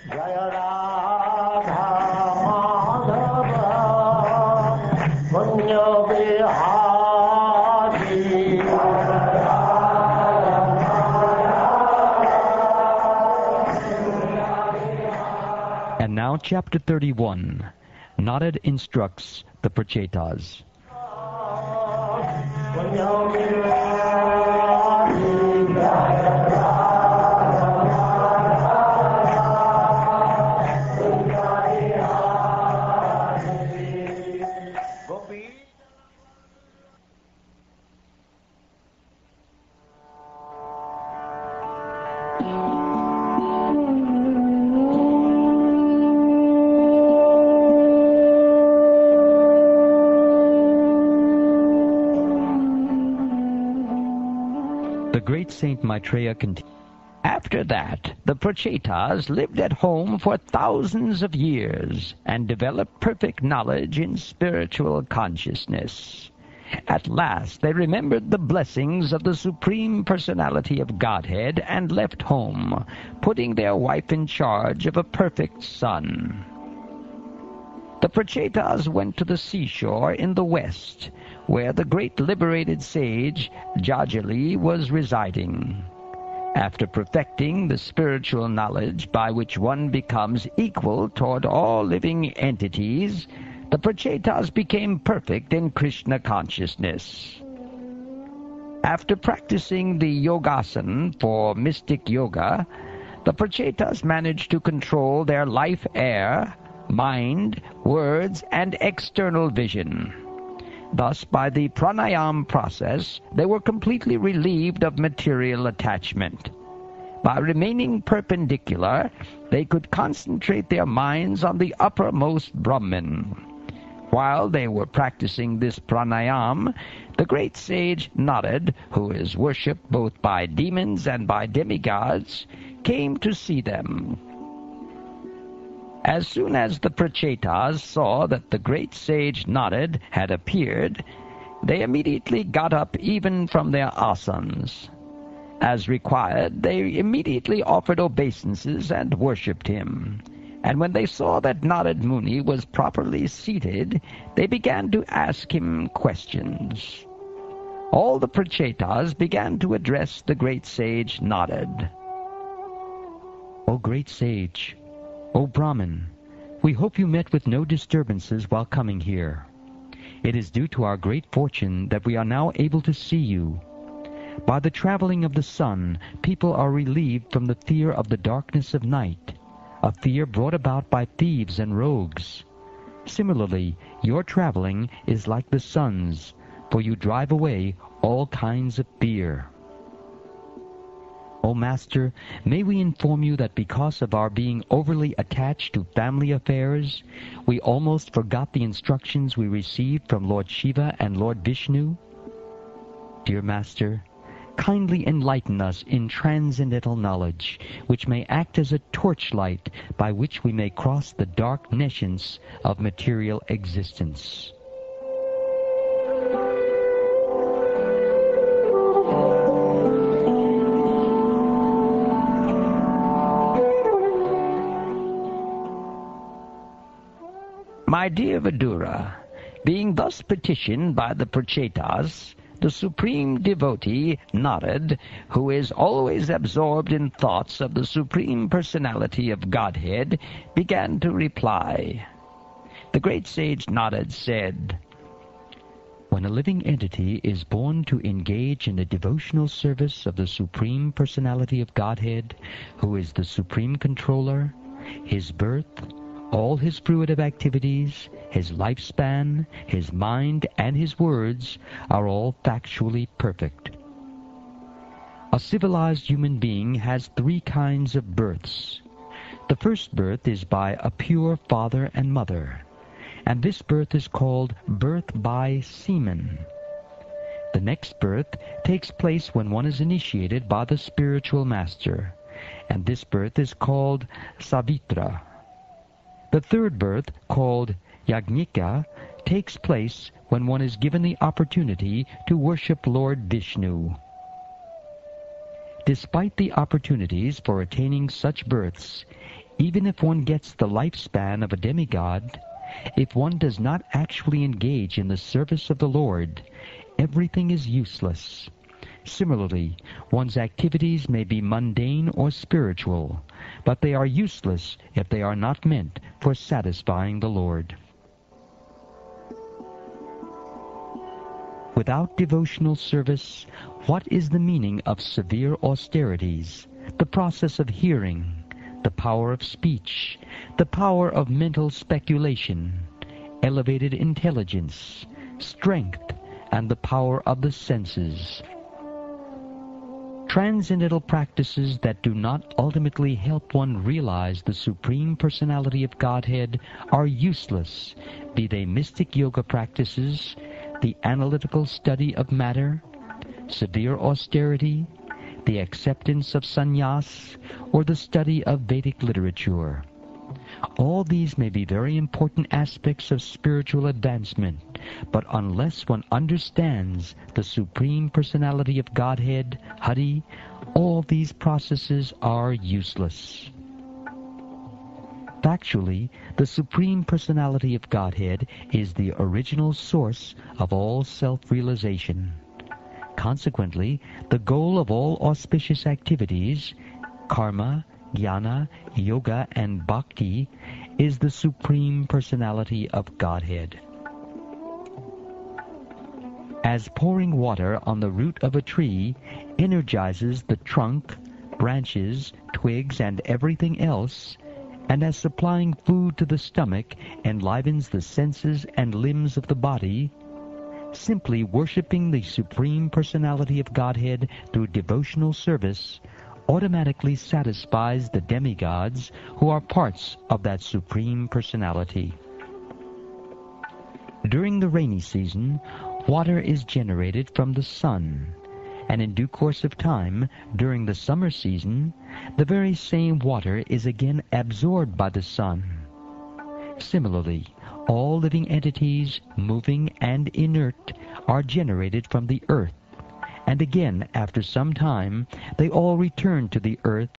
Jaya Radha Madhava Punya Vihari. And now chapter 31. Narad instructs the Prachetas. The great Saint Maitreya continued. After that, the Prachetas lived at home for thousands of years and developed perfect knowledge in spiritual consciousness. At last, they remembered the blessings of the Supreme Personality of Godhead and left home, putting their wife in charge of a perfect son. The Prachetas went to the seashore in the west, where the great liberated sage Jajali was residing. After perfecting the spiritual knowledge by which one becomes equal toward all living entities, the Prachetas became perfect in Krishna consciousness. After practicing the yogasana for mystic yoga, the Prachetas managed to control their life air, mind, words, and external vision. Thus, by the pranayama process, they were completely relieved of material attachment. By remaining perpendicular, they could concentrate their minds on the uppermost Brahman. While they were practicing this pranayama, the great sage Narad, who is worshipped both by demons and by demigods, came to see them. As soon as the Prachetas saw that the great sage Narad had appeared, they immediately got up even from their asanas. As required, they immediately offered obeisances and worshipped him. And when they saw that Narad Muni was properly seated, they began to ask him questions. All the Prachetas began to address the great sage Narad. O great sage, O Brahmin, we hope you met with no disturbances while coming here. It is due to our great fortune that we are now able to see you. By the traveling of the sun, people are relieved from the fear of the darkness of night, a fear brought about by thieves and rogues. Similarly, your traveling is like the sun's, for you drive away all kinds of fear. O Master, may we inform you that because of our being overly attached to family affairs, we almost forgot the instructions we received from Lord Shiva and Lord Vishnu? Dear Master, kindly enlighten us in transcendental knowledge, which may act as a torchlight by which we may cross the dark nescience of material existence. My dear Vidura, being thus petitioned by the Prachetas, the supreme devotee, Narad, who is always absorbed in thoughts of the Supreme Personality of Godhead, began to reply. The great sage Narad said, When a living entity is born to engage in the devotional service of the Supreme Personality of Godhead, who is the Supreme Controller, his birth, all his fruitive activities, his lifespan, his mind, and his words are all factually perfect. A civilized human being has three kinds of births. The first birth is by a pure father and mother, and this birth is called birth by semen. The next birth takes place when one is initiated by the spiritual master, and this birth is called Savitra. The third birth, called Yajnika, takes place when one is given the opportunity to worship Lord Vishnu. Despite the opportunities for attaining such births, Even if one gets the lifespan of a demigod, if one does not actually engage in the service of the Lord, everything is useless. Similarly, one's activities may be mundane or spiritual, but they are useless if they are not meant for satisfying the Lord. Without devotional service, what is the meaning of severe austerities, the process of hearing, the power of speech, the power of mental speculation, elevated intelligence, strength, and the power of the senses? Transcendental practices that do not ultimately help one realize the Supreme Personality of Godhead are useless, be they mystic yoga practices, the analytical study of matter, severe austerity, the acceptance of sannyas, or the study of Vedic literature. All these may be very important aspects of spiritual advancement, but unless one understands the Supreme Personality of Godhead, Hari, all these processes are useless. Factually, the Supreme Personality of Godhead is the original source of all self-realization. Consequently, the goal of all auspicious activities, karma, jnana, yoga, and bhakti, is the Supreme Personality of Godhead. As pouring water on the root of a tree energizes the trunk, branches, twigs, and everything else, and as supplying food to the stomach enlivens the senses and limbs of the body, simply worshiping the Supreme Personality of Godhead through devotional service automatically satisfies the demigods who are parts of that Supreme Personality. During the rainy season, water is generated from the sun, and in due course of time, during the summer season, the very same water is again absorbed by the sun. Similarly, all living entities, moving and inert, are generated from the earth, and again, after some time, they all return to the earth